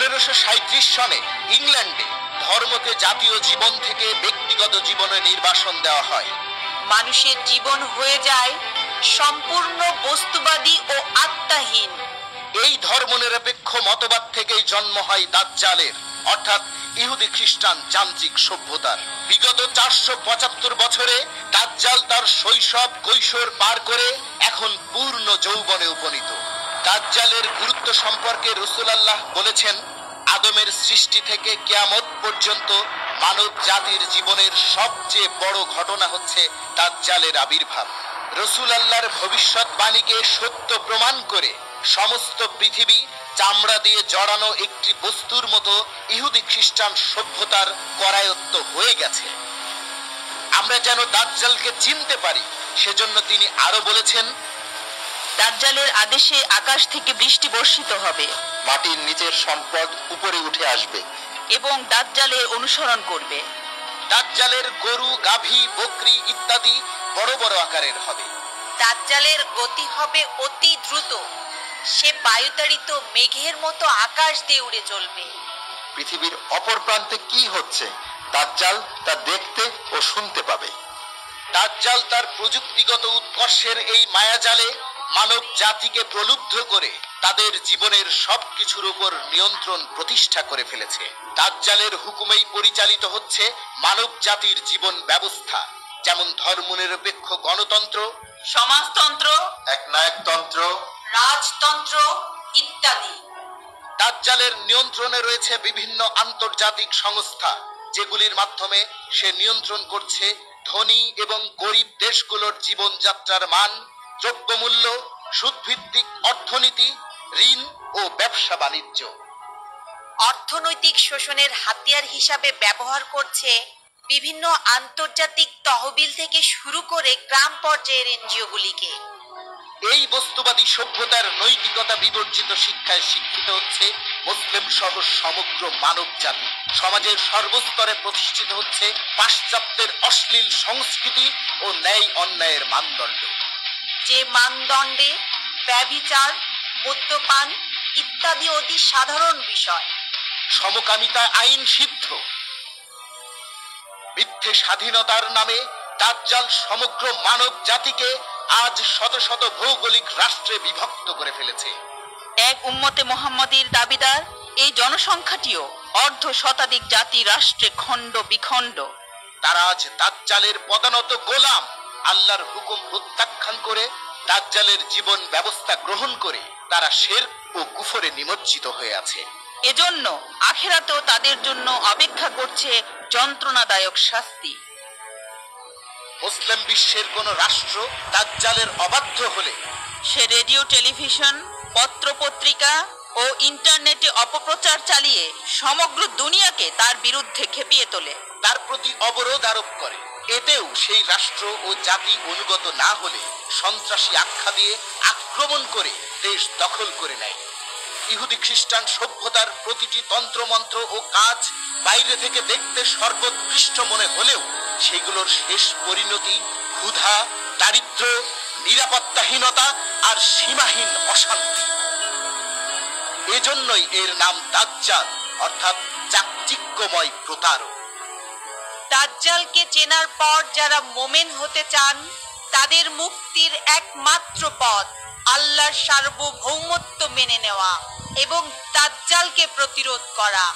1537 সনে ইংল্যান্ডে ধর্মকে জাতীয় জীবন থেকে ব্যক্তিগত জীবনে নির্বাসন দেওয়া হয়। মানুষের জীবন হয়ে যায় সম্পূর্ণ বস্তুবাদী ও আত্মাহীন। এই ধর্মনিরপেক্ষ মতবাদ থেকেই জন্ম হয় দাজ্জালের, অর্থাৎ ইহুদি খ্রিস্টান যান্ত্রিক সভ্যতার। বিগত 475 বছরে দাজ্জাল তার শৈশব কৈশোর পার করে এখন পূর্ণ যৌবনে উপনীত। দাজ্জালের গুরুত্ব সম্পর্কে রাসূলুল্লাহ বলেছেন, আদমের সৃষ্টি থেকে কিয়ামত পর্যন্ত মানব জাতির জীবনের সবচেয়ে বড় ঘটনা হচ্ছে দাজ্জালের আবির্ভাব। রাসূলুল্লাহর ভবিষ্যৎবাণীকে সত্য প্রমাণ করে সমস্ত পৃথিবী চামড়া দিয়ে জড়ানো একটি বস্তুর মতো ইহুদি খ্রিস্টান সভ্যতার করায়ত্ত হয়ে গেছে। আমরা যেন দাজ্জালকে চিনতে পারি, সেজন্য তিনি আরো বলেছেন, দাজ্জালের আদেশে আকাশ থেকে বৃষ্টি বর্ষিত হবে, মাটির নিচের সম্পদ উপরে উঠে আসবে এবং দাজ্জালের অনুসরণ করবে। দাজ্জালের গরু, গাভী, বকরি ইত্যাদি বড় বড় আকারের হবে। দাজ্জালের গতি হবে অতি দ্রুত, সে বায়ুতাড়িত মেঘের মতো আকাশ দিয়ে উড়ে চলবে। পৃথিবীর অপর প্রান্তে কি হচ্ছে দাজ্জাল তা দেখতে ও শুনতে পাবে। দাজ্জাল তার প্রযুক্তিগত উৎকর্ষের এই মায়াজালে মানব জাতিকে প্রলুব্ধ করে তাদের জীবনের সবকিছুর উপর নিয়ন্ত্রণ প্রতিষ্ঠা করে ফেলেছে। দাজ্জালের হুকুমেই পরিচালিত হচ্ছে মানব জাতির জীবন ব্যবস্থা, যেমন ধর্মনিরপেক্ষ গণতন্ত্র, সমাজতন্ত্র, একনায়কতন্ত্র, রাজতন্ত্র ইত্যাদি। দাজ্জালের নিয়ন্ত্রণে রয়েছে বিভিন্ন আন্তর্জাতিক সংস্থা, যেগুলির মাধ্যমে সে নিয়ন্ত্রণ করছে ধনী এবং গরিব দেশগুলোর জীবনযাত্রার মান, দ্রব্যমূল্য, সুদভিত্তিক অর্থনীতি, ঋণ ও ব্যবসা বাণিজ্য। অর্থনৈতিক শোষণের হাতিয়ার হিসাবে ব্যবহার করছে বিভিন্ন আন্তর্জাতিক তহবিল থেকে শুরু করে গ্রাম পর্যায়ের এনজিওগুলিকে। এই বস্তুবাদী সভ্যতার নৈতিকতা বিবর্জিত শিক্ষায় শিক্ষিত হচ্ছে মুসলিম সহ সমগ্র মানব জাতি। সমাজের সর্বস্তরে প্রতিষ্ঠিত হচ্ছে পাশ্চাত্যের অশ্লীল সংস্কৃতি ও ন্যায় অন্যায়ের মানদণ্ড, যে মানদণ্ডে ব্যভিচার, মদ্যপান ইত্যাদি অতি সাধারণ বিষয়। সমকামিতা আইন সিদ্ধ। মিথ্যে স্বাধীনতার নামে দাজ্জাল সমগ্র মানব জাতিকে আজ শত শত ভৌগোলিক রাষ্ট্রে বিভক্ত করে ফেলেছে। এক উম্মতে মুহাম্মাদীর দাবিদার এই জনসংখ্যাটিও অর্ধ শতাধিক জাতি রাষ্ট্রে খণ্ড বিখণ্ড। তারা আজ দাজ্জালের পদানত গোলাম। আল্লাহর হুকুম প্রত্যাখ্যান করে দাজ্জালের জীবন ব্যবস্থা গ্রহণ করে তারা শিরক ও কুফরে নিমজ্জিত হয়ে আছে। এজন্য আখিরাতেও তাদের জন্য অপেক্ষা করছে যন্ত্রণাদায়ক শাস্তি। মুসলিম বিশ্বের কোন রাষ্ট্র দাজ্জালের অবাধ্য হলে সে রেডিও, টেলিভিশন, পত্র পত্রিকা ও ইন্টারনেটে অপপ্রচার চালিয়ে সমগ্র দুনিয়াকে তার বিরুদ্ধে খেপিয়ে তোলে, তার প্রতি অবরোধ আরোপ করে। এতেও সেই রাষ্ট্র ও জাতি অনুগত না হলে সন্ত্রাসী আখ্যা দিয়ে আক্রমণ করে দেশ দখল করে নেয়। ইহুদি খ্রিস্টান সভ্যতার প্রতিটি তন্ত্রমন্ত্র ও কাজ বাইরে থেকে দেখতে সর্বোৎকৃষ্ট মনে হলেও সেগুলোর শেষ পরিণতি ক্ষুধা, দারিদ্র, নিরাপত্তাহীনতা আর সীমাহীন অশান্তি। এজন্যই এর নাম দাজ্জাল, অর্থাৎ চাকচিক্যময় প্রতারক। দাজ্জালকে চেনার পর যারা মোমেন হতে চান, তাদের মুক্তির একমাত্র পথ আল্লাহর সার্বভৌমত্ব মেনে নেওয়া এবং দাজ্জালকে প্রতিরোধ করা।